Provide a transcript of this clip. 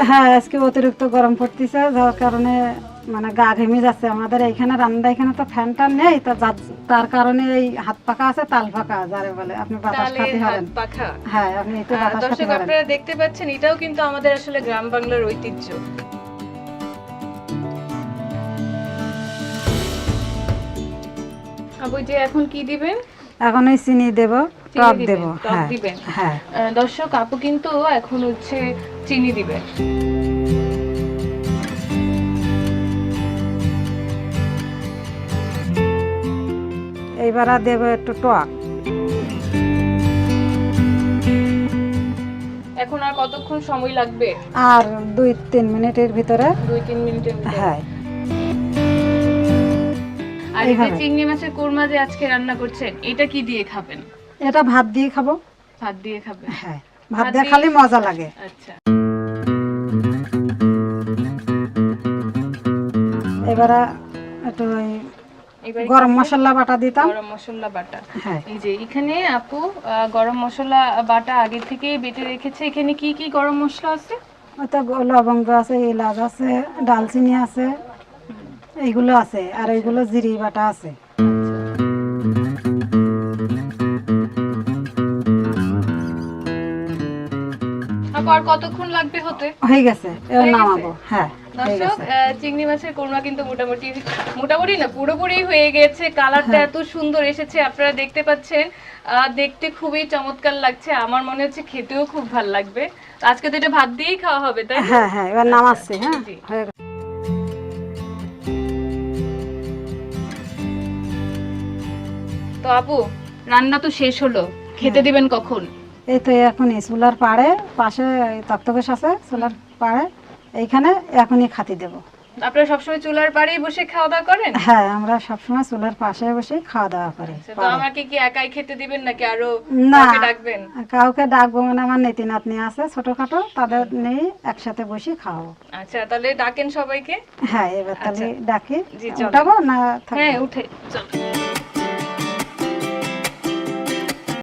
হ্যাঁ, আজকে অতিরিক্ত গরম পড়তেছে, যার কারণে মানে গা ঘেমে যাচ্ছে। আমাদের এইখানে রান্না, এখানে তো ফ্যান টান নেই, তো তার কারণে এই হাত পাখা আছে, তাল পাখা যারে বলে, আপনি বাতাস তালের খাতে হাত পারেন। পাখা। হ্যাঁ, আপনি একটু বাতাস খাতে দর্শক পারেন। আপনারা দেখতে পাচ্ছেন, এটাও কিন্তু আমাদের আসলে গ্রাম বাংলার ঐতিহ্য। আপু যে এখন কি দিবেন? এখন ওই চিনি দেব, চিনি টক দিবেন, দেব। টক হ্যাঁ দিবেন। হ্যাঁ, দর্শক আপু কিন্তু এখন হচ্ছে চিনি দিবে। এইবার আর দেব একটু টক। এখন আর কতক্ষণ সময় লাগবে? আর 2-3 মিনিটের ভিতরে। 2-3 মিনিটের ভিতরে। হ্যাঁ, আর এই যে এইভাবে। চিংড়ি মাছের কোরমা যে আজকে রান্না করছেন, এটা কি দিয়ে খাবেন? এটা ভাত দিয়ে খাবো। ভাত দিয়ে খাবেন? হ্যাঁ, ভাত দিয়ে খালি মজা লাগে। আচ্ছা। এবার একটু ওই এবারে গরম মশলা বাটা দিতাম। গরম মশলা বাটা। হ্যাঁ, এই যে এখানে আপু গরম মশলা বাটা আগে থেকেই বেটে রেখেছে। এখানে কি কি গরম মশলা আছে? ওটা লবঙ্গ আছে, এলাচ আছে, ডালচিনি আছে, এইগুলো আছে। আর এইগুলো জিরি বাটা আছে। আপু আর কতক্ষণ লাগবে হতে? হয়ে গেছে, এবার হয়ে গেছে? নামাবো। হ্যাঁ, হয়ে দর্শক গেছে। চিংড়ি মাছের কোরমা কিন্তু মোটামুটি মোটামুটি না পুরোপুরি হয়ে গেছে। কালারটা হ্যাঁ। এত সুন্দর এসেছে, আপনারা দেখতে পাচ্ছেন। দেখতে খুবই চমৎকার লাগছে। আমার মনে হচ্ছে খেতেও খুব ভালো লাগবে। আজকে তো এটা ভাত দিয়েই খাওয়া হবে, তাই না? হ্যাঁ হ্যাঁ, এবার নামাচ্ছি। হ্যাঁ, জি। হয়ে গেছে। তো আপু রান্না তো শেষ হলো, খেতে দিবেন কখন? এই তো এখনই চুলার পাশে তক্তপোষ আছে, চুলার পাড়ে এইখানে এখনই খাতি দেব। আপনারা সবসময় চুলার পাড়েই বসে খাওয়া দাওয়া করেন? হ্যাঁ, আমরা সবসময় চুলার পাশে বসে খাওয়া দাওয়া করি। তো আমাকে কি একাই খেতে দিবেন নাকি আরো না, কাউকে ডাকবেন? কাউকে ডাকবো মানে আমার নাতি নাতনি আছে ছোটখাটো, তাদের নিয়ে একসাথে বসে খাওয়াবো। আচ্ছা, তাহলে ডাকেন সবাইকে। হ্যাঁ, এবার তাহলে ডাকি। জি, চলো। উঠাবো না থাকবো? হ্যাঁ, উঠে চলো।